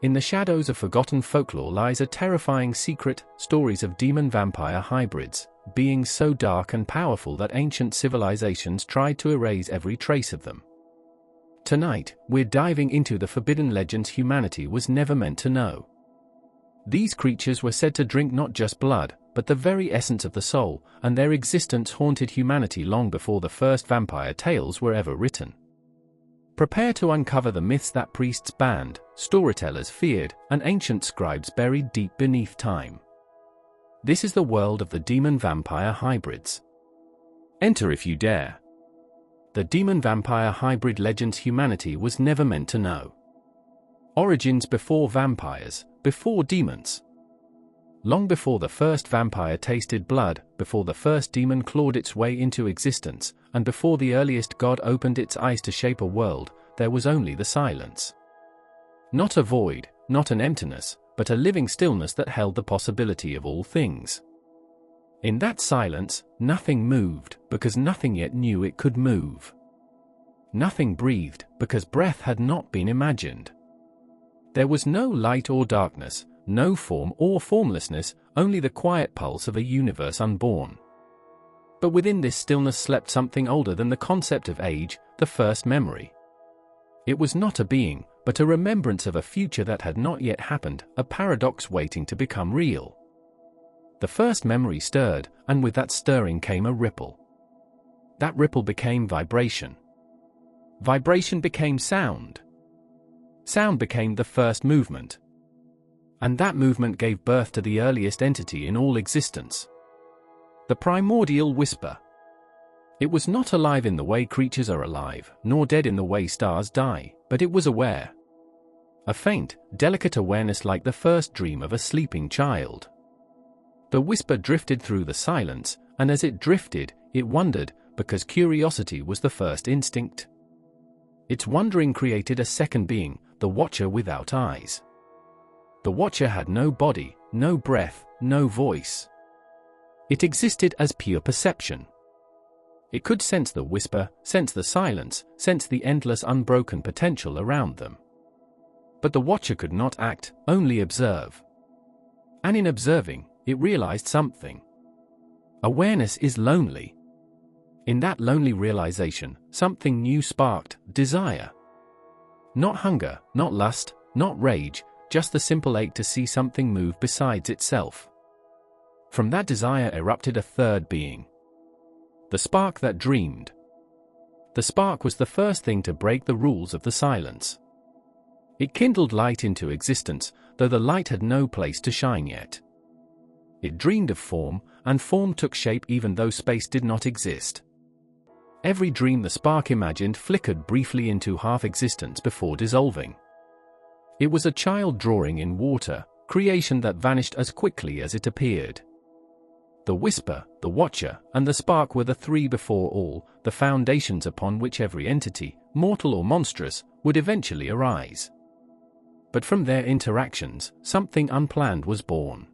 In the shadows of forgotten folklore lies a terrifying secret, stories of demon-vampire hybrids, beings so dark and powerful that ancient civilizations tried to erase every trace of them. Tonight, we're diving into the forbidden legends humanity was never meant to know. These creatures were said to drink not just blood, but the very essence of the soul, and their existence haunted humanity long before the first vampire tales were ever written. Prepare to uncover the myths that priests banned, storytellers feared, and ancient scribes buried deep beneath time. This is the world of the demon-vampire hybrids. Enter if you dare. The demon-vampire hybrid legends humanity was never meant to know. Origins before vampires, before demons. Long before the first vampire tasted blood, before the first demon clawed its way into existence, and before the earliest god opened its eyes to shape a world, there was only the silence. Not a void, not an emptiness, but a living stillness that held the possibility of all things. In that silence, nothing moved, because nothing yet knew it could move. Nothing breathed, because breath had not been imagined. There was no light or darkness, no form or formlessness, only the quiet pulse of a universe unborn. But within this stillness slept something older than the concept of age, the first memory. It was not a being, but a remembrance of a future that had not yet happened, a paradox waiting to become real. The first memory stirred, and with that stirring came a ripple. That ripple became vibration. Vibration became sound. Sound became the first movement. And that movement gave birth to the earliest entity in all existence. The primordial whisper. It was not alive in the way creatures are alive, nor dead in the way stars die, but it was aware. A faint, delicate awareness like the first dream of a sleeping child. The whisper drifted through the silence, and as it drifted, it wondered, because curiosity was the first instinct. Its wondering created a second being, the Watcher without eyes. The Watcher had no body, no breath, no voice. It existed as pure perception. It could sense the whisper, sense the silence, sense the endless unbroken potential around them. But the Watcher could not act, only observe. And in observing, it realized something. Awareness is lonely. In that lonely realization, something new sparked, desire. Not hunger, not lust, not rage, just the simple ache to see something move besides itself. From that desire erupted a third being. The spark that dreamed. The spark was the first thing to break the rules of the silence. It kindled light into existence, though the light had no place to shine yet. It dreamed of form, and form took shape even though space did not exist. Every dream the spark imagined flickered briefly into half-existence before dissolving. It was a child drawing in water, creation that vanished as quickly as it appeared. The whisper, the Watcher, and the spark were the three before all, the foundations upon which every entity, mortal or monstrous, would eventually arise. But from their interactions, something unplanned was born.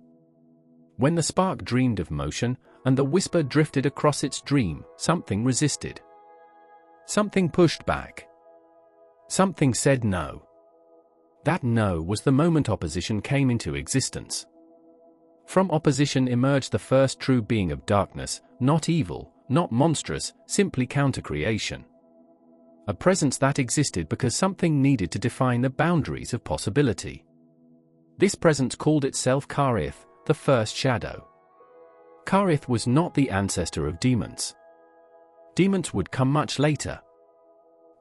When the spark dreamed of motion, and the whisper drifted across its dream, something resisted. Something pushed back. Something said no. That no was the moment opposition came into existence. From opposition emerged the first true being of darkness, not evil, not monstrous, simply counter-creation. A presence that existed because something needed to define the boundaries of possibility. This presence called itself Karith, the first shadow. Karith was not the ancestor of demons. Demons would come much later.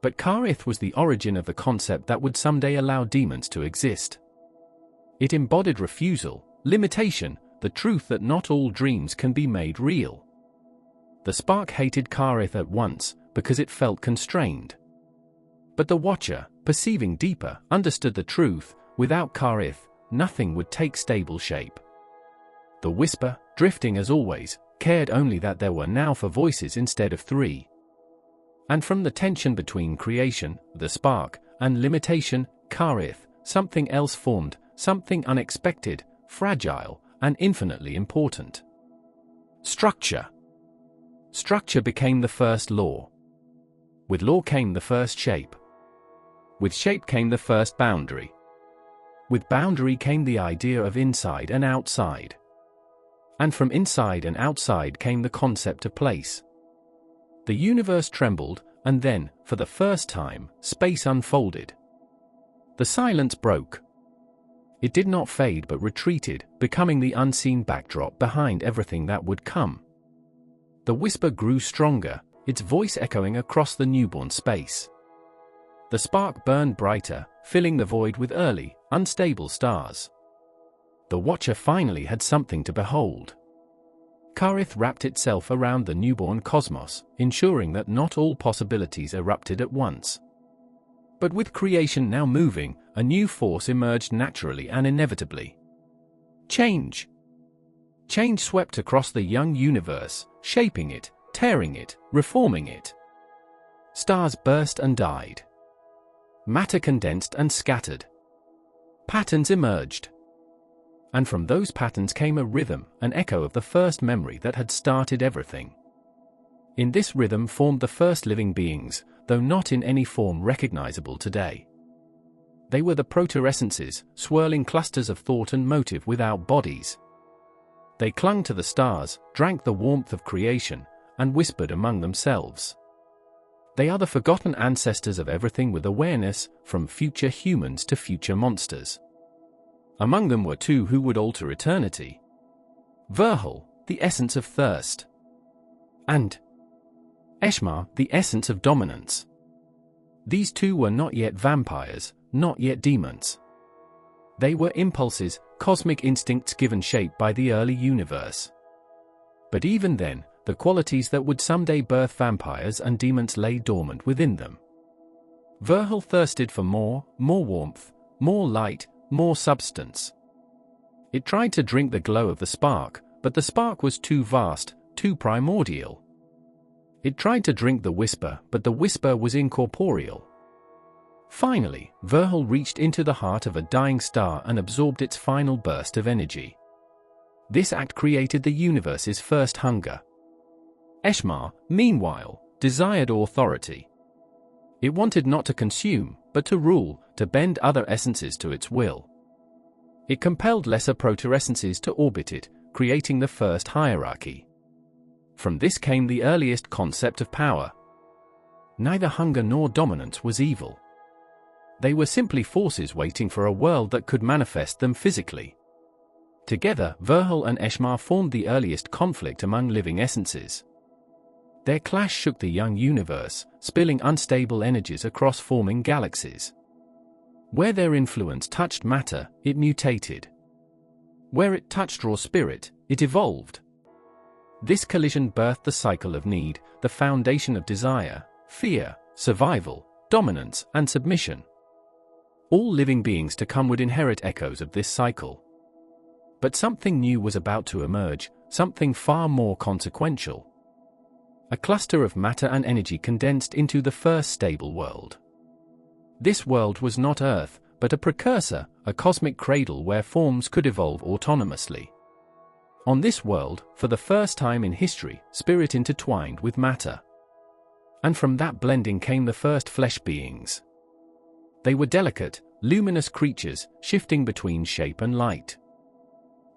But Karith was the origin of the concept that would someday allow demons to exist. It embodied refusal, limitation, the truth that not all dreams can be made real. The spark hated Karith at once, because it felt constrained. But the Watcher, perceiving deeper, understood the truth: without Karith, nothing would take stable shape. The whisper, drifting as always, cared only that there were now 4 voices instead of 3. And from the tension between creation, the spark, and limitation, Karith, something else formed, something unexpected, fragile, and infinitely important. Structure. Structure became the first law. With law came the first shape. With shape came the first boundary. With boundary came the idea of inside and outside. And from inside and outside came the concept of place. The universe trembled, and then, for the first time, space unfolded. The silence broke. It did not fade but retreated, becoming the unseen backdrop behind everything that would come. The whisper grew stronger, its voice echoing across the newborn space. The spark burned brighter, filling the void with early, unstable stars. The Watcher finally had something to behold. Karith wrapped itself around the newborn cosmos, ensuring that not all possibilities erupted at once. But with creation now moving, a new force emerged naturally and inevitably. Change. Change swept across the young universe, shaping it, tearing it, reforming it. Stars burst and died. Matter condensed and scattered. Patterns emerged. And from those patterns came a rhythm, an echo of the first memory that had started everything. In this rhythm formed the first living beings, though not in any form recognizable today. They were the proto-essences, swirling clusters of thought and motive without bodies. They clung to the stars, drank the warmth of creation, and whispered among themselves. They are the forgotten ancestors of everything with awareness, from future humans to future monsters. Among them were two who would alter eternity. Verhul, the essence of thirst. And Eshmar, the essence of dominance. These two were not yet vampires, not yet demons. They were impulses, cosmic instincts given shape by the early universe. But even then, the qualities that would someday birth vampires and demons lay dormant within them. Verhul thirsted for more warmth, more light, more substance. It tried to drink the glow of the spark, but the spark was too vast, too primordial. It tried to drink the whisper, but the whisper was incorporeal. Finally, Verhul reached into the heart of a dying star and absorbed its final burst of energy. This act created the universe's first hunger. Eshmar, meanwhile, desired authority. It wanted not to consume, but to rule, to bend other essences to its will. It compelled lesser proto-essences to orbit it, creating the first hierarchy. From this came the earliest concept of power. Neither hunger nor dominance was evil. They were simply forces waiting for a world that could manifest them physically. Together, Verhul and Eshmar formed the earliest conflict among living essences. Their clash shook the young universe, spilling unstable energies across forming galaxies. Where their influence touched matter, it mutated. Where it touched raw spirit, it evolved. This collision birthed the cycle of need, the foundation of desire, fear, survival, dominance, and submission. All living beings to come would inherit echoes of this cycle. But something new was about to emerge, something far more consequential. A cluster of matter and energy condensed into the first stable world. This world was not Earth, but a precursor, a cosmic cradle where forms could evolve autonomously. On this world, for the first time in history, spirit intertwined with matter. And from that blending came the first flesh beings. They were delicate, luminous creatures, shifting between shape and light.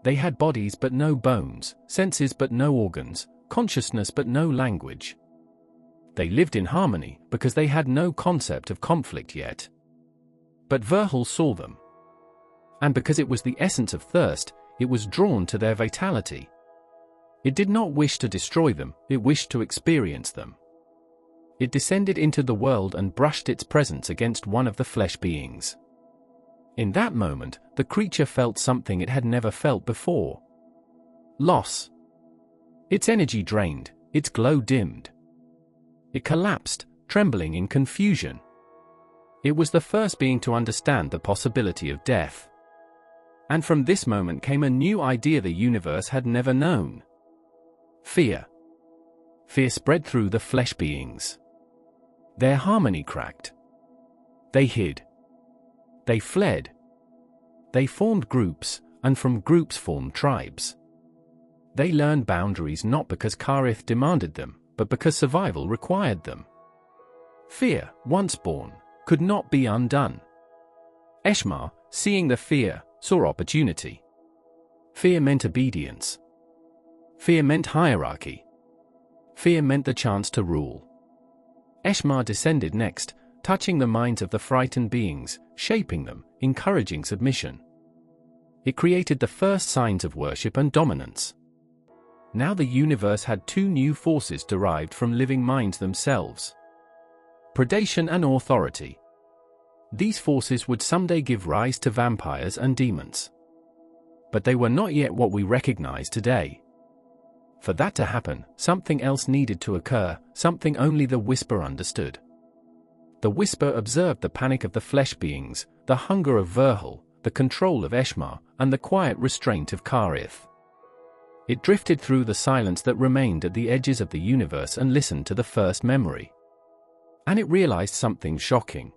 They had bodies but no bones, senses but no organs, consciousness but no language. They lived in harmony because they had no concept of conflict yet. But Verhul saw them. And because it was the essence of thirst, it was drawn to their vitality. It did not wish to destroy them, it wished to experience them. It descended into the world and brushed its presence against one of the flesh beings. In that moment, the creature felt something it had never felt before. Loss. Its energy drained, its glow dimmed. It collapsed, trembling in confusion. It was the first being to understand the possibility of death. And from this moment came a new idea the universe had never known. Fear. Fear spread through the flesh beings. Their harmony cracked. They hid. They fled. They formed groups, and from groups formed tribes. They learned boundaries not because Karith demanded them, but because survival required them. Fear, once born, could not be undone. Eshmar, seeing the fear, saw opportunity. Fear meant obedience. Fear meant hierarchy. Fear meant the chance to rule. Eshmar descended next, touching the minds of the frightened beings, shaping them, encouraging submission. It created the first signs of worship and dominance. Now the universe had two new forces derived from living minds themselves: predation and authority. These forces would someday give rise to vampires and demons. But they were not yet what we recognize today. For that to happen, something else needed to occur, something only the Whisper understood. The Whisper observed the panic of the flesh beings, the hunger of Verhul, the control of Eshmar, and the quiet restraint of Karith. It drifted through the silence that remained at the edges of the universe and listened to the first memory. And it realized something shocking.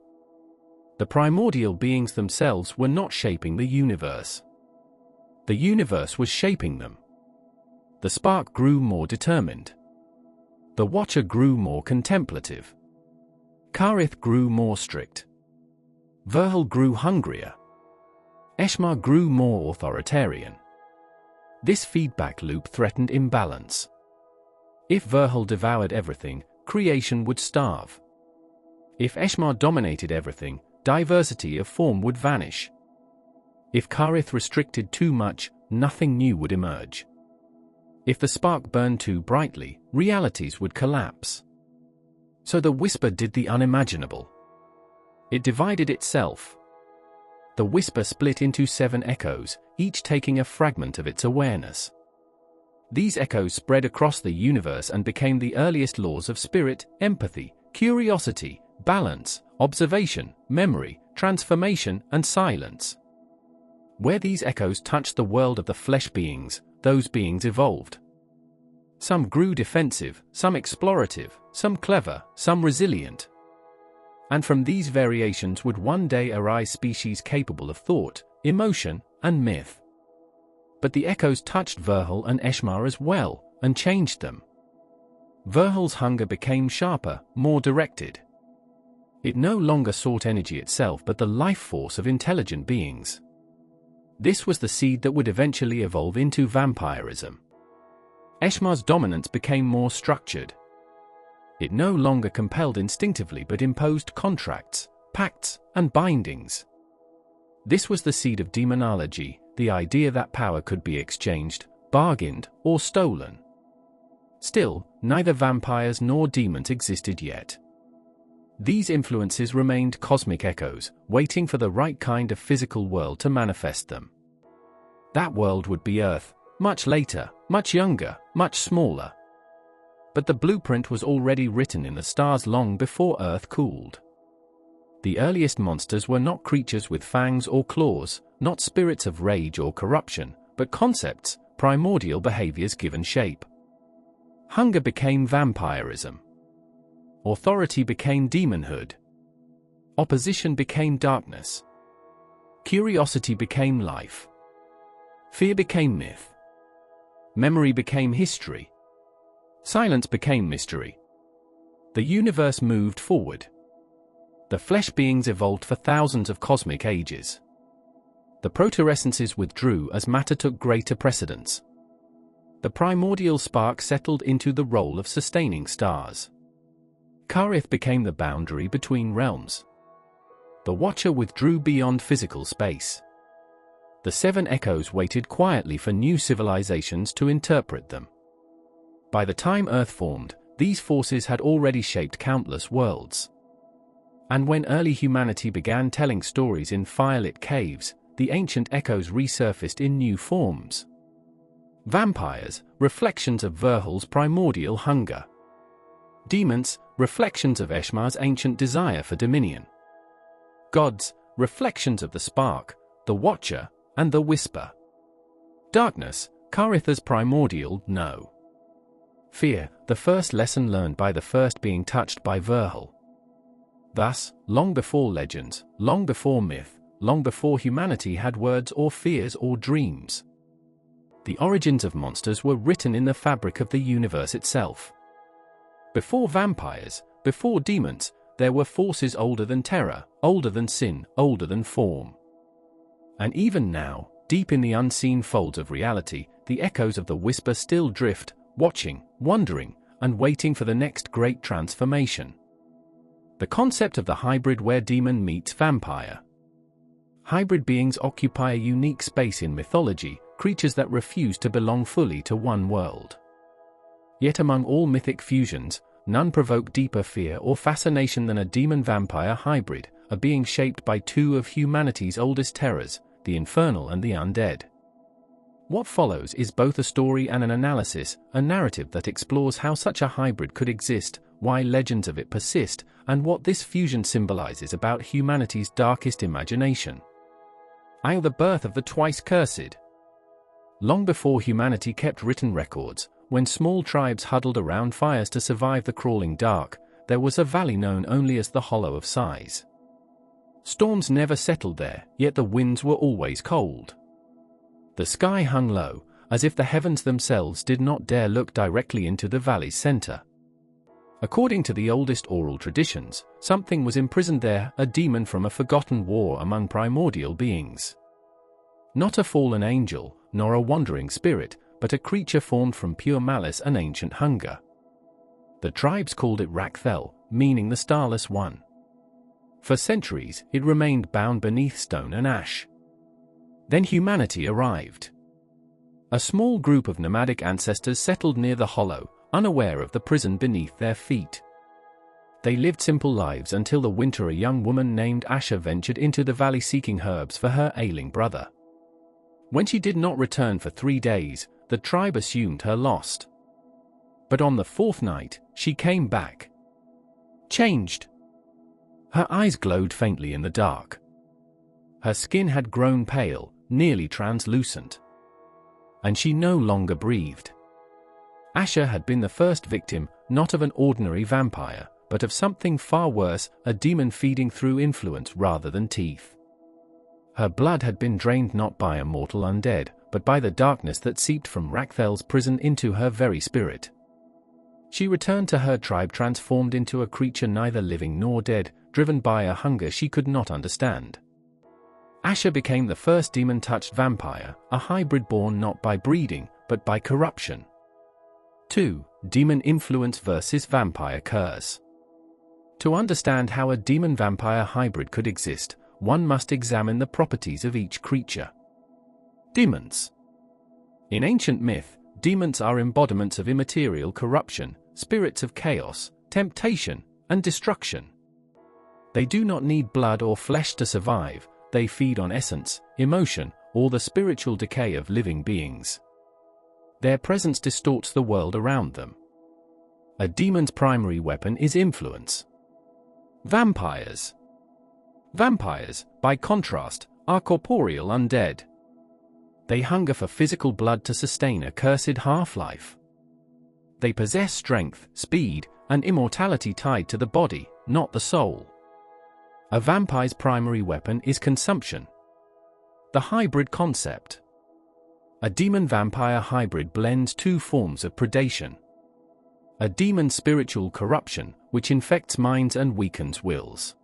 The primordial beings themselves were not shaping the universe. The universe was shaping them. The spark grew more determined. The Watcher grew more contemplative. Karith grew more strict. Verhul grew hungrier. Eshmar grew more authoritarian. This feedback loop threatened imbalance. If Verhul devoured everything, creation would starve. If Eshmar dominated everything, diversity of form would vanish. If Karith restricted too much, nothing new would emerge. If the spark burned too brightly, realities would collapse. So the Whisper did the unimaginable. It divided itself. The Whisper split into 7 echoes, each taking a fragment of its awareness. These echoes spread across the universe and became the earliest laws of spirit, empathy, curiosity, balance, observation, memory, transformation, and silence. Where these echoes touched the world of the flesh beings, those beings evolved. Some grew defensive, some explorative, some clever, some resilient. And from these variations would one day arise species capable of thought, emotion, and myth. But the echoes touched Verhul and Eshmar as well, and changed them. Verhul's hunger became sharper, more directed. It no longer sought energy itself but the life force of intelligent beings. This was the seed that would eventually evolve into vampirism. Eshmar's dominance became more structured. It no longer compelled instinctively but imposed contracts, pacts, and bindings. This was the seed of demonology, the idea that power could be exchanged, bargained, or stolen. Still, neither vampires nor demons existed yet. These influences remained cosmic echoes, waiting for the right kind of physical world to manifest them. That world would be Earth, much later, much younger, much smaller. But the blueprint was already written in the stars long before Earth cooled. The earliest monsters were not creatures with fangs or claws, not spirits of rage or corruption, but concepts, primordial behaviors given shape. Hunger became vampirism. Authority became demonhood. Opposition became darkness. Curiosity became life. Fear became myth. Memory became history. Silence became mystery. The universe moved forward. The flesh beings evolved for thousands of cosmic ages. The proto-essences withdrew as matter took greater precedence. The primordial spark settled into the role of sustaining stars. Karith became the boundary between realms. The Watcher withdrew beyond physical space. The 7 echoes waited quietly for new civilizations to interpret them. By the time Earth formed, these forces had already shaped countless worlds. And when early humanity began telling stories in firelit caves, the ancient echoes resurfaced in new forms. Vampires, reflections of Verhul's primordial hunger. Demons, reflections of Eshmar's ancient desire for dominion. Gods, reflections of the spark, the Watcher, and the Whisper. Darkness, Karith's primordial no. Fear, the first lesson learned by the first being touched by Verhul. Thus, long before legends, long before myth, long before humanity had words or fears or dreams, the origins of monsters were written in the fabric of the universe itself. Before vampires, before demons, there were forces older than terror, older than sin, older than form. And even now, deep in the unseen folds of reality, the echoes of the whisper still drift, watching, wondering, and waiting for the next great transformation. The concept of the hybrid where demon meets vampire. Hybrid beings occupy a unique space in mythology, creatures that refuse to belong fully to one world. Yet among all mythic fusions, none provoke deeper fear or fascination than a demon-vampire hybrid, a being shaped by two of humanity's oldest terrors, the infernal and the undead. What follows is both a story and an analysis, a narrative that explores how such a hybrid could exist, why legends of it persist, and what this fusion symbolizes about humanity's darkest imagination. The birth of the twice cursed. Long before humanity kept written records, when small tribes huddled around fires to survive the crawling dark, there was a valley known only as the Hollow of Sighs. Storms never settled there, yet the winds were always cold. The sky hung low, as if the heavens themselves did not dare look directly into the valley's center. According to the oldest oral traditions, something was imprisoned there, a demon from a forgotten war among primordial beings. Not a fallen angel, nor a wandering spirit, but a creature formed from pure malice and ancient hunger. The tribes called it Rakthel, meaning the Starless One. For centuries, it remained bound beneath stone and ash. Then humanity arrived. A small group of nomadic ancestors settled near the hollow, unaware of the prison beneath their feet. They lived simple lives until the winter a young woman named Asha ventured into the valley seeking herbs for her ailing brother. When she did not return for 3 days, the tribe assumed her lost. But on the 4th night, she came back. Changed. Her eyes glowed faintly in the dark. Her skin had grown pale, nearly translucent. And she no longer breathed. Asha had been the first victim, not of an ordinary vampire, but of something far worse, a demon feeding through influence rather than teeth. Her blood had been drained not by a mortal undead, but by the darkness that seeped from Rakthel's prison into her very spirit. She returned to her tribe transformed into a creature neither living nor dead, driven by a hunger she could not understand. Asha became the first demon-touched vampire, a hybrid born not by breeding, but by corruption. 2. Demon influence versus vampire curse. To understand how a demon-vampire hybrid could exist, one must examine the properties of each creature. Demons. In ancient myth, demons are embodiments of immaterial corruption, spirits of chaos, temptation, and destruction. They do not need blood or flesh to survive, they feed on essence, emotion, or the spiritual decay of living beings. Their presence distorts the world around them. A demon's primary weapon is influence. Vampires. Vampires, by contrast, are corporeal undead. They hunger for physical blood to sustain a cursed half-life. They possess strength, speed, and immortality tied to the body, not the soul. A vampire's primary weapon is consumption. The hybrid concept. A demon-vampire hybrid blends two forms of predation. A demon's spiritual corruption, which infects minds and weakens wills.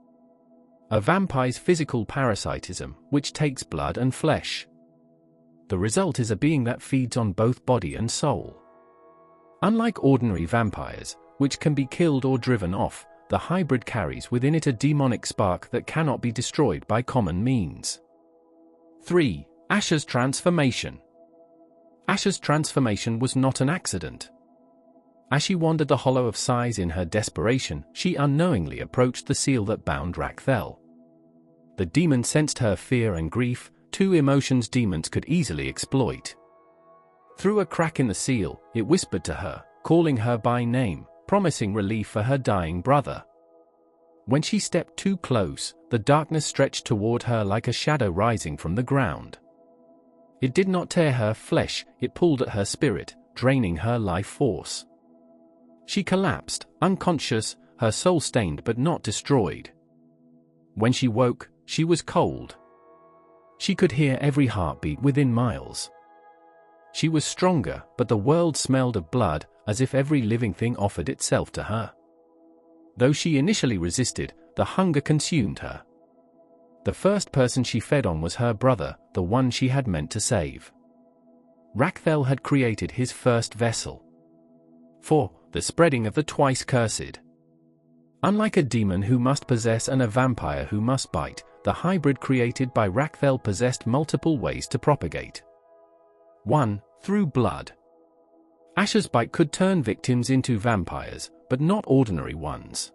A vampire's physical parasitism, which takes blood and flesh. The result is a being that feeds on both body and soul. Unlike ordinary vampires, which can be killed or driven off, the hybrid carries within it a demonic spark that cannot be destroyed by common means. 3. Asha's transformation. Asha's transformation was not an accident. As she wandered the Hollow of Sighs in her desperation, she unknowingly approached the seal that bound Rakthel. The demon sensed her fear and grief, two emotions demons could easily exploit. Through a crack in the seal, it whispered to her, calling her by name, promising relief for her dying brother. When she stepped too close, the darkness stretched toward her like a shadow rising from the ground. It did not tear her flesh, it pulled at her spirit, draining her life force. She collapsed, unconscious, her soul stained but not destroyed. When she woke, she was cold. She could hear every heartbeat within miles. She was stronger, but the world smelled of blood, as if every living thing offered itself to her. Though she initially resisted, the hunger consumed her. The first person she fed on was her brother, the one she had meant to save. Rakthel had created his first vessel. 4. The spreading of the twice cursed. Unlike a demon who must possess and a vampire who must bite, the hybrid created by Rakthel possessed multiple ways to propagate. 1. Through blood. Asha's bite could turn victims into vampires, but not ordinary ones.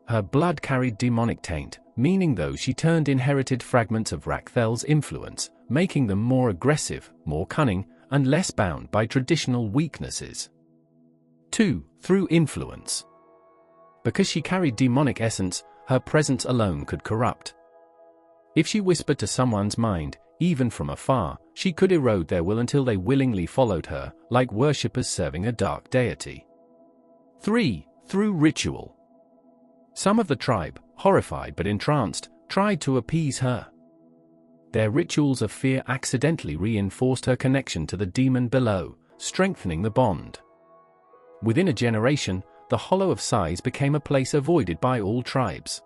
Her blood carried demonic taint, meaning though she turned inherited fragments of Rakthel's influence, making them more aggressive, more cunning, and less bound by traditional weaknesses. 2. Through influence. Because she carried demonic essence, her presence alone could corrupt. If she whispered to someone's mind, even from afar, she could erode their will until they willingly followed her, like worshippers serving a dark deity. 3. Through ritual. Some of the tribe, horrified but entranced, tried to appease her. Their rituals of fear accidentally reinforced her connection to the demon below, strengthening the bond. Within a generation, the Hollow of Sighs became a place avoided by all tribes.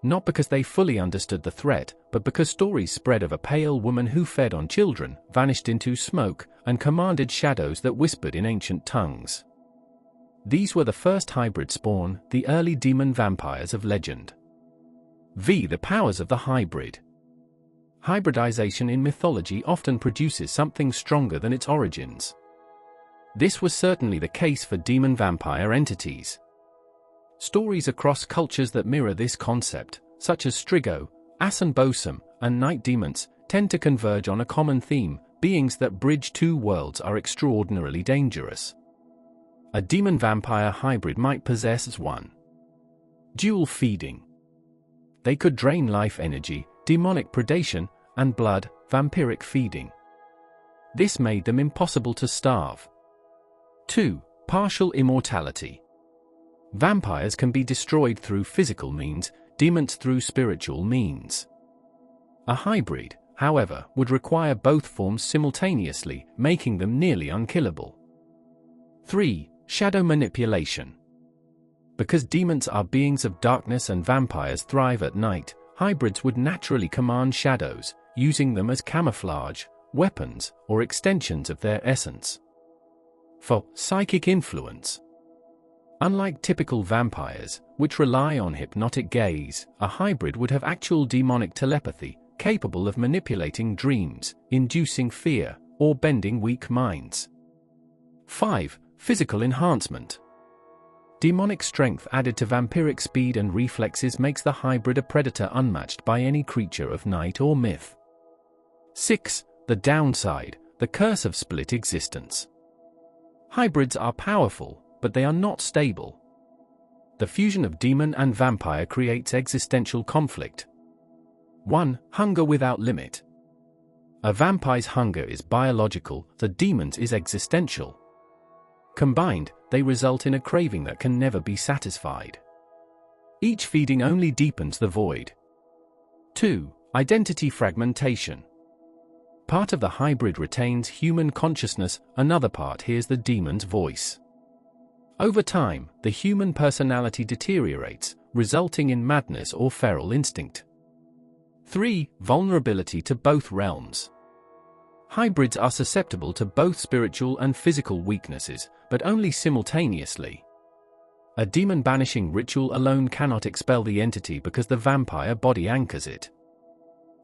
Not because they fully understood the threat, but because stories spread of a pale woman who fed on children, vanished into smoke, and commanded shadows that whispered in ancient tongues. These were the first hybrid spawn, the early demon vampires of legend. V. The powers of the hybrid. Hybridization in mythology often produces something stronger than its origins. This was certainly the case for demon-vampire entities. Stories across cultures that mirror this concept, such as Strigo, Asan-Bosum, and night demons, tend to converge on a common theme: beings that bridge two worlds are extraordinarily dangerous. A demon-vampire hybrid might possess 1. Dual feeding. They could drain life energy, demonic predation, and blood, vampiric feeding. This made them impossible to starve. 2. Partial immortality. Vampires can be destroyed through physical means, demons through spiritual means. A hybrid, however, would require both forms simultaneously, making them nearly unkillable. 3. Shadow manipulation. Because demons are beings of darkness and vampires thrive at night, hybrids would naturally command shadows, using them as camouflage, weapons, or extensions of their essence. 4. Psychic influence. Unlike typical vampires, which rely on hypnotic gaze, a hybrid would have actual demonic telepathy, capable of manipulating dreams, inducing fear, or bending weak minds. 5. Physical enhancement. Demonic strength added to vampiric speed and reflexes makes the hybrid a predator unmatched by any creature of night or myth. 6. The downside, the curse of split existence. Hybrids are powerful, but they are not stable. The fusion of demon and vampire creates existential conflict. 1. Hunger without limit. A vampire's hunger is biological, the demon's is existential. Combined, they result in a craving that can never be satisfied. Each feeding only deepens the void. 2. Identity fragmentation. Part of the hybrid retains human consciousness, another part hears the demon's voice. Over time, the human personality deteriorates, resulting in madness or feral instinct. 3. Vulnerability to both realms. Hybrids are susceptible to both spiritual and physical weaknesses, but only simultaneously. A demon-banishing ritual alone cannot expel the entity because the vampire body anchors it.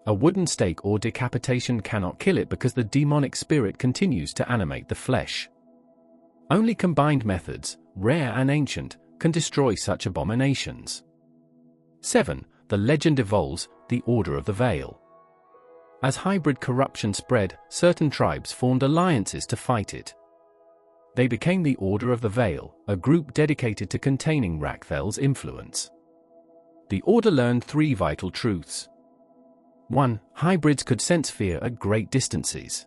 A wooden stake or decapitation cannot kill it because the demonic spirit continues to animate the flesh. Only combined methods, rare and ancient, can destroy such abominations. 7. The legend evolves, the Order of the Veil. As hybrid corruption spread, certain tribes formed alliances to fight it. They became the Order of the Veil, a group dedicated to containing Rakthel's influence. The Order learned 3 vital truths. 1. Hybrids could sense fear at great distances.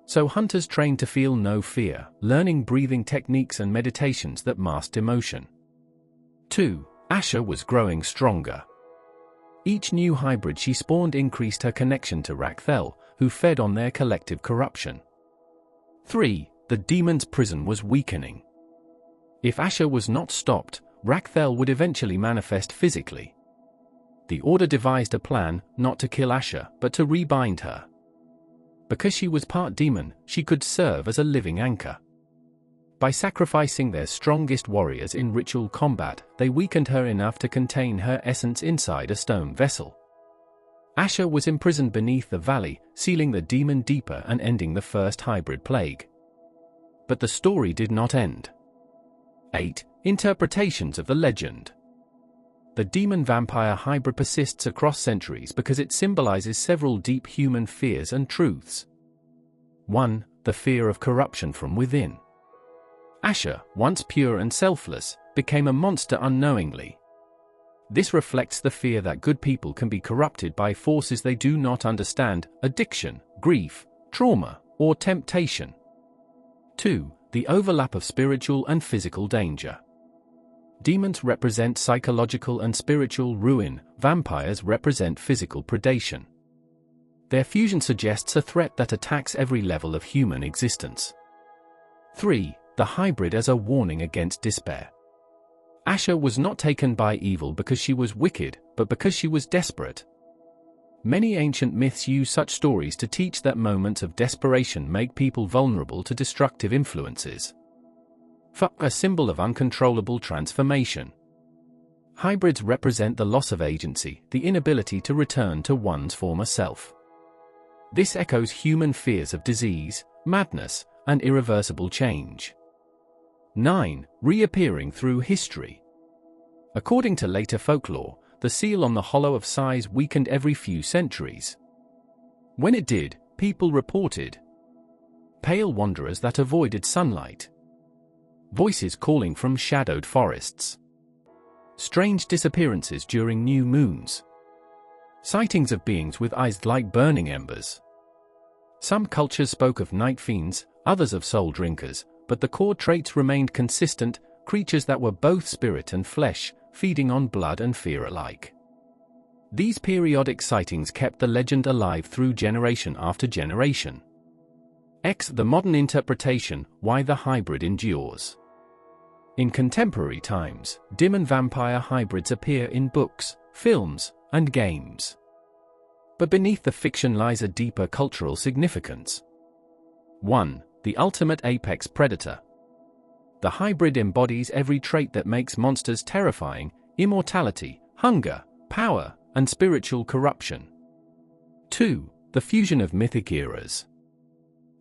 So hunters trained to feel no fear, learning breathing techniques and meditations that masked emotion. 2. Asha was growing stronger. Each new hybrid she spawned increased her connection to Rakthel, who fed on their collective corruption. 3. The demon's prison was weakening. If Asha was not stopped, Rakthel would eventually manifest physically. The Order devised a plan not to kill Asher but to rebind her. Because she was part demon, she could serve as a living anchor. By sacrificing their strongest warriors in ritual combat, they weakened her enough to contain her essence inside a stone vessel. Asher was imprisoned beneath the valley, sealing the demon deeper and ending the first hybrid plague. But the story did not end. 8. Interpretations of the legend. The demon-vampire hybrid persists across centuries because it symbolizes several deep human fears and truths. 1. The fear of corruption from within. Asher, once pure and selfless, became a monster unknowingly. This reflects the fear that good people can be corrupted by forces they do not understand: addiction, grief, trauma, or temptation. 2. The overlap of spiritual and physical danger. Demons represent psychological and spiritual ruin, vampires represent physical predation. Their fusion suggests a threat that attacks every level of human existence. 3. The hybrid as a warning against despair. Asher was not taken by evil because she was wicked, but because she was desperate. Many ancient myths use such stories to teach that moments of desperation make people vulnerable to destructive influences. 4. A symbol of uncontrollable transformation. Hybrids represent the loss of agency, the inability to return to one's former self. This echoes human fears of disease, madness, and irreversible change. 9. Reappearing through history. According to later folklore, the seal on the Hollow of Sighs weakened every few centuries. When it did, people reported pale wanderers that avoided sunlight, voices calling from shadowed forests, strange disappearances during new moons, sightings of beings with eyes like burning embers. Some cultures spoke of night fiends, others of soul drinkers, but the core traits remained consistent: creatures that were both spirit and flesh, feeding on blood and fear alike. These periodic sightings kept the legend alive through generation after generation. The modern interpretation: why the hybrid endures. In contemporary times, demon-vampire hybrids appear in books, films, and games. But beneath the fiction lies a deeper cultural significance. 1. The ultimate apex predator. The hybrid embodies every trait that makes monsters terrifying: immortality, hunger, power, and spiritual corruption. 2. The fusion of mythic eras.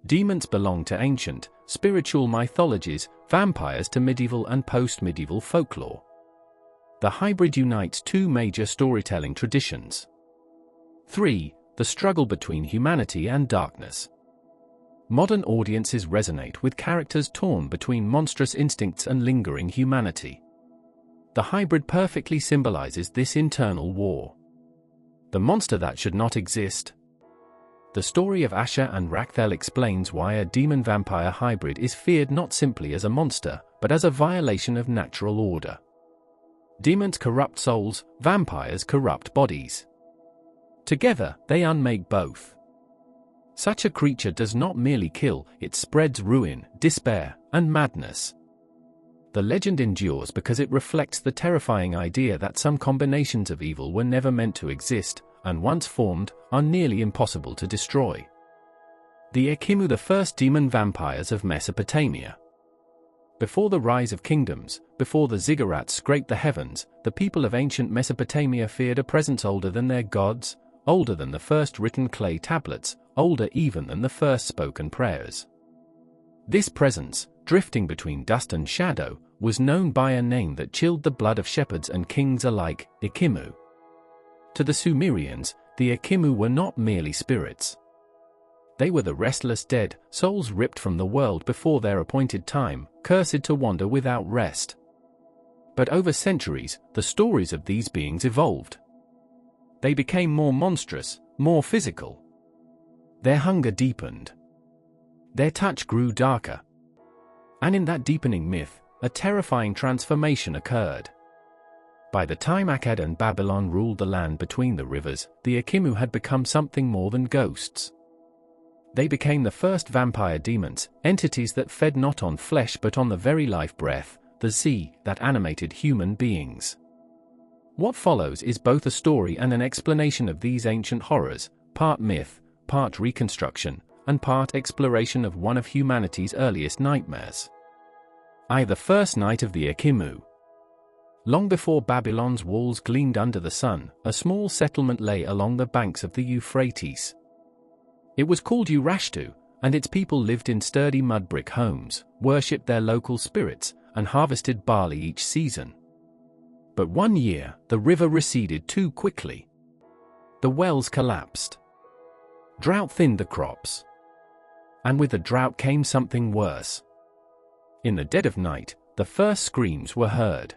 Demons belong to ancient, spiritual mythologies, vampires to medieval and post-medieval folklore. The hybrid unites two major storytelling traditions. 3. The struggle between humanity and darkness. Modern audiences resonate with characters torn between monstrous instincts and lingering humanity. The hybrid perfectly symbolizes this internal war. The monster that should not exist. The story of Asher and Rakhthel explains why a demon-vampire hybrid is feared not simply as a monster, but as a violation of natural order. Demons corrupt souls, vampires corrupt bodies. Together, they unmake both. Such a creature does not merely kill, it spreads ruin, despair, and madness. The legend endures because it reflects the terrifying idea that some combinations of evil were never meant to exist, and once formed, are nearly impossible to destroy. The Ekimu, the first demon vampires of Mesopotamia. Before the rise of kingdoms, before the ziggurats scraped the heavens, the people of ancient Mesopotamia feared a presence older than their gods, older than the first written clay tablets, older even than the first spoken prayers. This presence, drifting between dust and shadow, was known by a name that chilled the blood of shepherds and kings alike: Ekimu. To the Sumerians, the Ekimu were not merely spirits. They were the restless dead, souls ripped from the world before their appointed time, cursed to wander without rest. But over centuries, the stories of these beings evolved. They became more monstrous, more physical. Their hunger deepened. Their touch grew darker. And in that deepening myth, a terrifying transformation occurred. By the time Akkad and Babylon ruled the land between the rivers, the Ekimu had become something more than ghosts. They became the first vampire demons, entities that fed not on flesh but on the very life breath, the sea, that animated human beings. What follows is both a story and an explanation of these ancient horrors, part myth, part reconstruction, and part exploration of one of humanity's earliest nightmares. The first night of the Akimu. Long before Babylon's walls gleamed under the sun, a small settlement lay along the banks of the Euphrates. It was called Urashtu, and its people lived in sturdy mud brick homes, worshipped their local spirits, and harvested barley each season. But one year, the river receded too quickly. The wells collapsed. Drought thinned the crops. And with the drought came something worse. In the dead of night, the first screams were heard.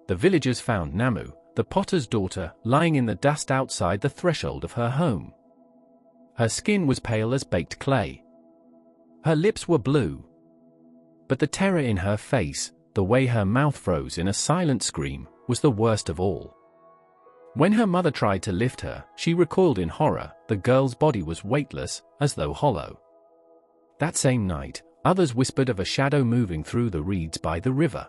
The villagers found Namu, the potter's daughter, lying in the dust outside the threshold of her home. Her skin was pale as baked clay. Her lips were blue. But the terror in her face, the way her mouth froze in a silent scream, was the worst of all. When her mother tried to lift her, she recoiled in horror. The girl's body was weightless, as though hollow. That same night, others whispered of a shadow moving through the reeds by the river.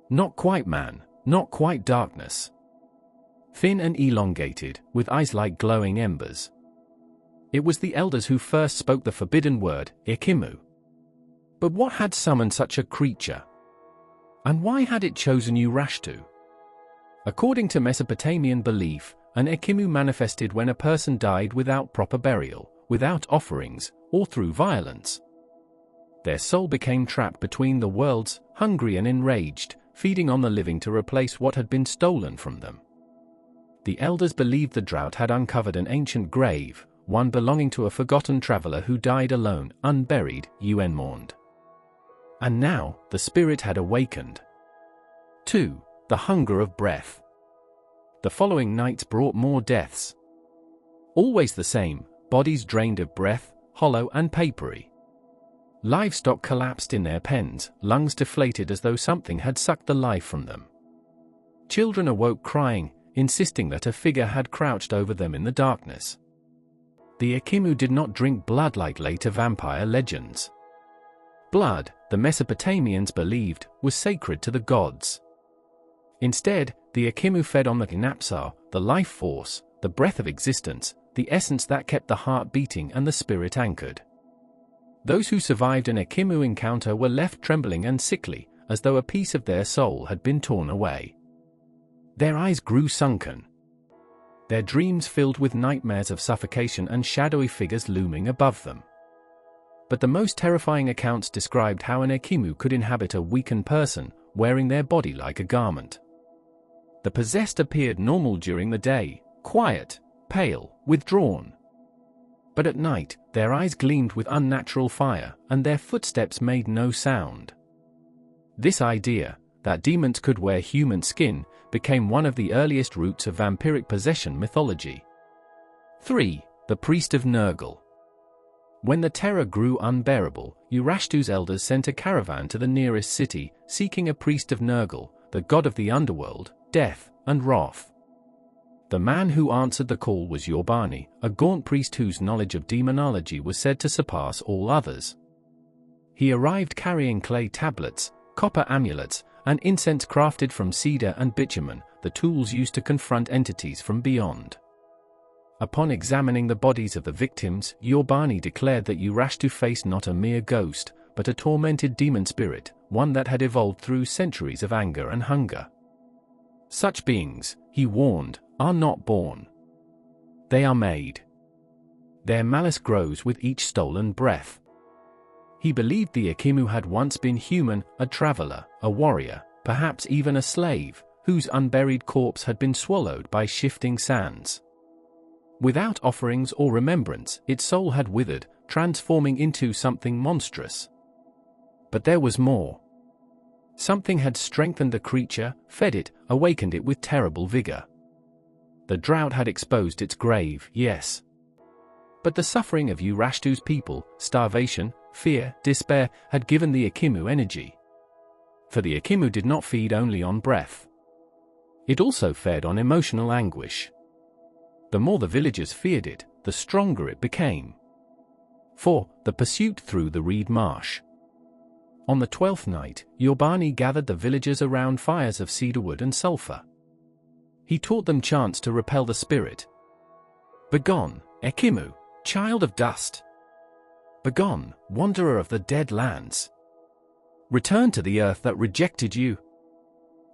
Not quite man, not quite darkness. Thin and elongated, with eyes like glowing embers. It was the elders who first spoke the forbidden word, Ikimu. But what had summoned such a creature? And why had it chosen Urashtu? According to Mesopotamian belief, an Ikimu manifested when a person died without proper burial, without offerings, or through violence. Their soul became trapped between the worlds, hungry and enraged, feeding on the living to replace what had been stolen from them. The elders believed the drought had uncovered an ancient grave, one belonging to a forgotten traveler who died alone, unburied, UN mourned. And now, the spirit had awakened. 2. The hunger of breath. The following nights brought more deaths. Always the same, bodies drained of breath, hollow and papery. Livestock collapsed in their pens, lungs deflated as though something had sucked the life from them. Children awoke crying, insisting that a figure had crouched over them in the darkness. The Ikimu did not drink blood like later vampire legends. Blood, the Mesopotamians believed, was sacred to the gods. Instead, the Ikimu fed on the Kinapsar, the life force, the breath of existence, the essence that kept the heart beating and the spirit anchored. Those who survived an Ikimu encounter were left trembling and sickly, as though a piece of their soul had been torn away. Their eyes grew sunken. Their dreams filled with nightmares of suffocation and shadowy figures looming above them. But the most terrifying accounts described how an Ikimu could inhabit a weakened person, wearing their body like a garment. The possessed appeared normal during the day, quiet, pale, withdrawn. But at night, their eyes gleamed with unnatural fire, and their footsteps made no sound. This idea, that demons could wear human skin, became one of the earliest roots of vampiric possession mythology. 3. The priest of Nergal. When the terror grew unbearable, Urashtu's elders sent a caravan to the nearest city, seeking a priest of Nergal, the god of the underworld, death, and wrath. The man who answered the call was Yorbani, a gaunt priest whose knowledge of demonology was said to surpass all others. He arrived carrying clay tablets, copper amulets, and incense crafted from cedar and bitumen, the tools used to confront entities from beyond. Upon examining the bodies of the victims, Yorbani declared that Urashtu faced not a mere ghost, but a tormented demon spirit, one that had evolved through centuries of anger and hunger. Such beings, he warned, are not born. They are made. Their malice grows with each stolen breath. He believed the Ikimu had once been human, a traveler, a warrior, perhaps even a slave, whose unburied corpse had been swallowed by shifting sands. Without offerings or remembrance, its soul had withered, transforming into something monstrous. But there was more. Something had strengthened the creature, fed it, awakened it with terrible vigor. The drought had exposed its grave, yes. But the suffering of Urashtu's people, starvation, fear, despair, had given the Ikimu energy. For the Ikimu did not feed only on breath. It also fed on emotional anguish. The more the villagers feared it, the stronger it became. 4. The pursuit through the reed marsh. On the 12th night, Yorbani gathered the villagers around fires of cedarwood and sulfur. He taught them chants to repel the spirit. Begone, Ekimu, child of dust! Begone, wanderer of the dead lands! Return to the earth that rejected you!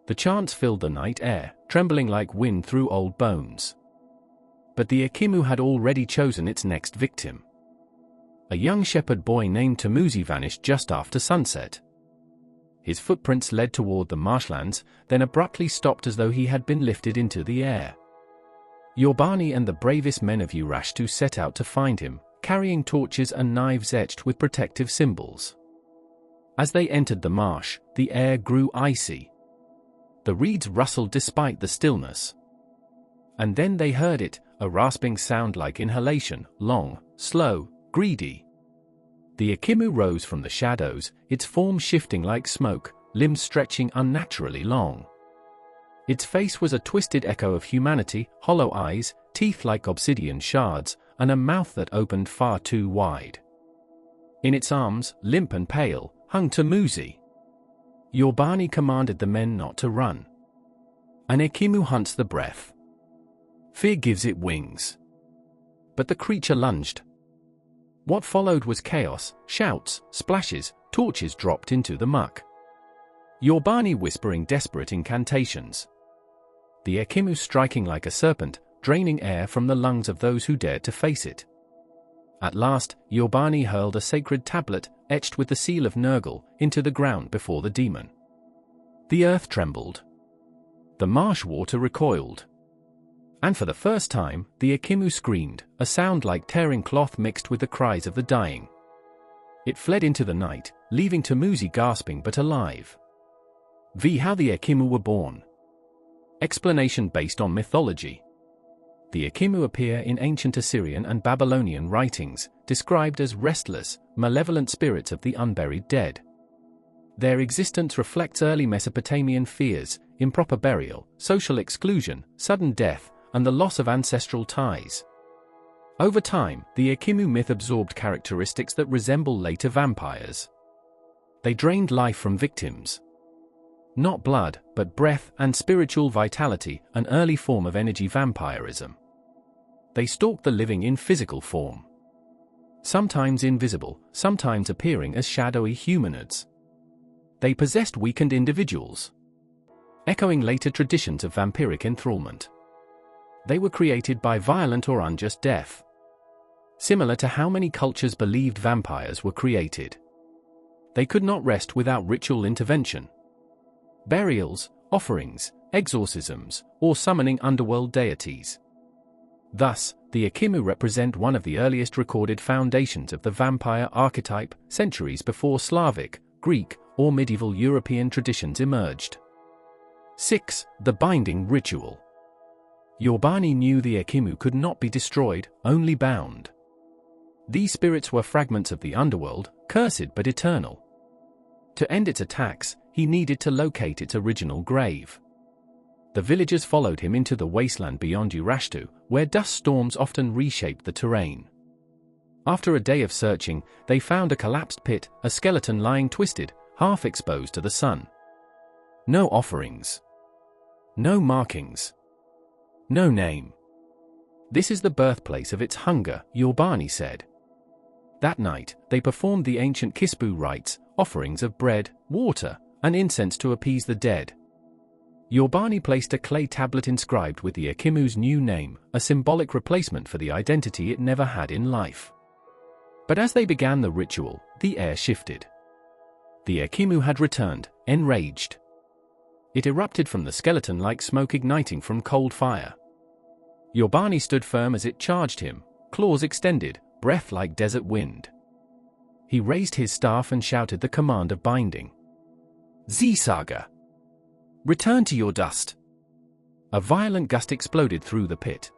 The chants filled the night air, trembling like wind through old bones. But the Ekimu had already chosen its next victim. A young shepherd boy named Tamuzi vanished just after sunset. His footprints led toward the marshlands, then abruptly stopped as though he had been lifted into the air. Yorbani and the bravest men of Urashtu set out to find him, carrying torches and knives etched with protective symbols. As they entered the marsh, the air grew icy. The reeds rustled despite the stillness. And then they heard it, a rasping sound like inhalation, long, slow, greedy. The Ekimu rose from the shadows, its form shifting like smoke, limbs stretching unnaturally long. Its face was a twisted echo of humanity, hollow eyes, teeth like obsidian shards, and a mouth that opened far too wide. In its arms, limp and pale, hung Tamuzi. Yorbani commanded the men not to run. An Ekimu hunts the breath. Fear gives it wings. But the creature lunged. What followed was chaos, shouts, splashes, torches dropped into the muck. Yorbani whispering desperate incantations. The Ekimu striking like a serpent, draining air from the lungs of those who dared to face it. At last, Yorbani hurled a sacred tablet, etched with the seal of Nurgle, into the ground before the demon. The earth trembled. The marsh water recoiled. And for the first time, the Ekimu screamed, a sound like tearing cloth mixed with the cries of the dying. It fled into the night, leaving Tamuzi gasping but alive. How the Ekimu were born. Explanation based on mythology. The Ekimu appear in ancient Assyrian and Babylonian writings, described as restless, malevolent spirits of the unburied dead. Their existence reflects early Mesopotamian fears, improper burial, social exclusion, sudden death, and the loss of ancestral ties. Over time, the Ekimu myth absorbed characteristics that resemble later vampires. They drained life from victims. Not blood, but breath and spiritual vitality, an early form of energy vampirism. They stalked the living in physical form. Sometimes invisible, sometimes appearing as shadowy humanoids. They possessed weakened individuals, echoing later traditions of vampiric enthrallment. They were created by violent or unjust death. Similar to how many cultures believed vampires were created. They could not rest without ritual intervention. Burials, offerings, exorcisms, or summoning underworld deities. Thus, the Ekimu represent one of the earliest recorded foundations of the vampire archetype, centuries before Slavic, Greek, or medieval European traditions emerged. 6. The Binding Ritual. Yorbani knew the Ekimu could not be destroyed, only bound. These spirits were fragments of the underworld, cursed but eternal. To end its attacks, he needed to locate its original grave. The villagers followed him into the wasteland beyond Urashtu, where dust storms often reshaped the terrain. After a day of searching, they found a collapsed pit, a skeleton lying twisted, half exposed to the sun. No offerings. No markings. No name. This is the birthplace of its hunger, Yorbani said. That night, they performed the ancient Kispu rites, offerings of bread, water, and incense to appease the dead. Yorbani placed a clay tablet inscribed with the Ekimu's new name, a symbolic replacement for the identity it never had in life. But as they began the ritual, the air shifted. The Ekimu had returned, enraged. It erupted from the skeleton like smoke igniting from cold fire. Yorbani stood firm as it charged him, claws extended, breath like desert wind. He raised his staff and shouted the command of binding. Z-Saga! Return to your dust! A violent gust exploded through the pit.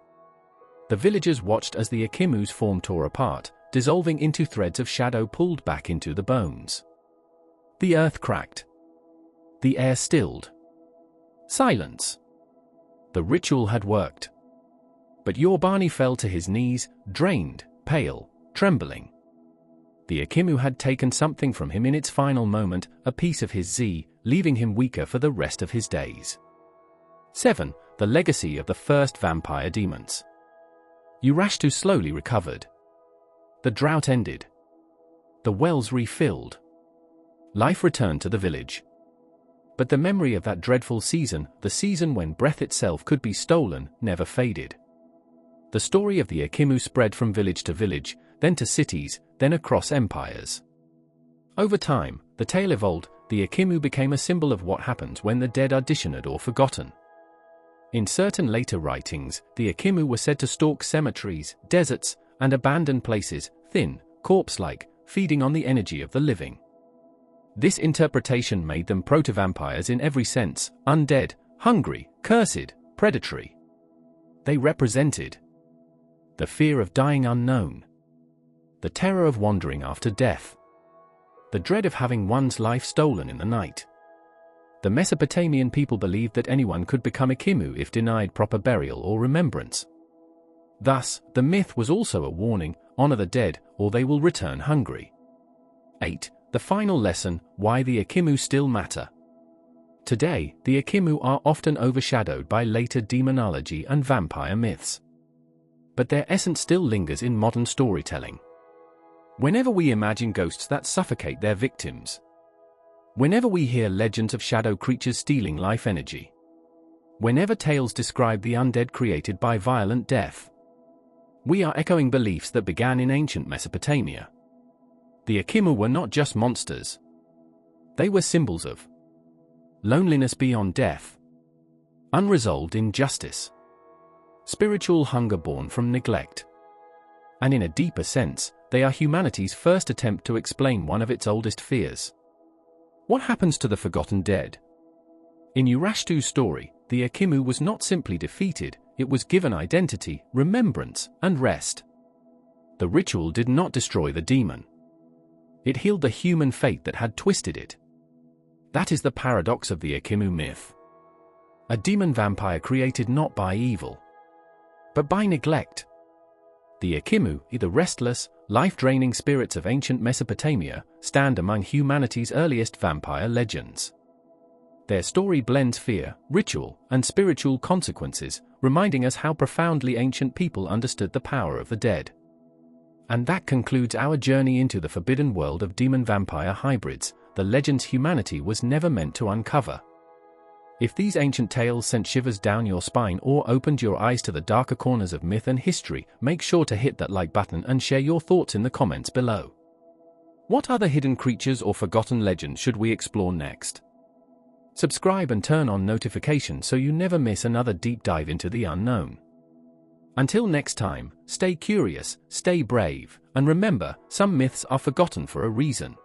The villagers watched as the Ekimu's form tore apart, dissolving into threads of shadow pulled back into the bones. The earth cracked. The air stilled. Silence. The ritual had worked. But Yorbani fell to his knees, drained, pale, trembling. The Ekimu had taken something from him in its final moment, a piece of his Z, leaving him weaker for the rest of his days. 7. the legacy of the first vampire demons. Urashtu slowly recovered. The drought ended. The wells refilled. Life returned to the village. But the memory of that dreadful season, the season when breath itself could be stolen, never faded. The story of the Akimu spread from village to village, then to cities, then across empires. Over time, the tale evolved. The Akimu became a symbol of what happens when the dead are dishonored or forgotten. In certain later writings, the Akimu were said to stalk cemeteries, deserts, and abandoned places, thin, corpse-like, feeding on the energy of the living. This interpretation made them proto-vampires in every sense: undead, hungry, cursed, predatory. They represented the fear of dying unknown, the terror of wandering after death, the dread of having one's life stolen in the night. The Mesopotamian people believed that anyone could become Akimu if denied proper burial or remembrance. Thus, the myth was also a warning: honor the dead, or they will return hungry. 8. The final lesson: why the Akimu still matter. Today, the Akimu are often overshadowed by later demonology and vampire myths. But their essence still lingers in modern storytelling. Whenever we imagine ghosts that suffocate their victims, whenever we hear legends of shadow creatures stealing life energy, whenever tales describe the undead created by violent death, we are echoing beliefs that began in ancient Mesopotamia. The Akimu were not just monsters. They were symbols of loneliness beyond death, unresolved injustice, spiritual hunger born from neglect. And in a deeper sense, they are humanity's first attempt to explain one of its oldest fears. What happens to the forgotten dead? In Urashtu's story, the Akimu was not simply defeated, it was given identity, remembrance, and rest. The ritual did not destroy the demon. It healed the human fate that had twisted it. That is the paradox of the Akimu myth. A demon vampire created not by evil, but by neglect. The Akimu, the restless, life-draining spirits of ancient Mesopotamia, stand among humanity's earliest vampire legends. Their story blends fear, ritual, and spiritual consequences, reminding us how profoundly ancient people understood the power of the dead. And that concludes our journey into the forbidden world of demon-vampire hybrids, the legends humanity was never meant to uncover. If these ancient tales sent shivers down your spine or opened your eyes to the darker corners of myth and history, make sure to hit that like button and share your thoughts in the comments below. What other hidden creatures or forgotten legends should we explore next? Subscribe and turn on notifications so you never miss another deep dive into the unknown. Until next time, stay curious, stay brave, and remember, some myths are forgotten for a reason.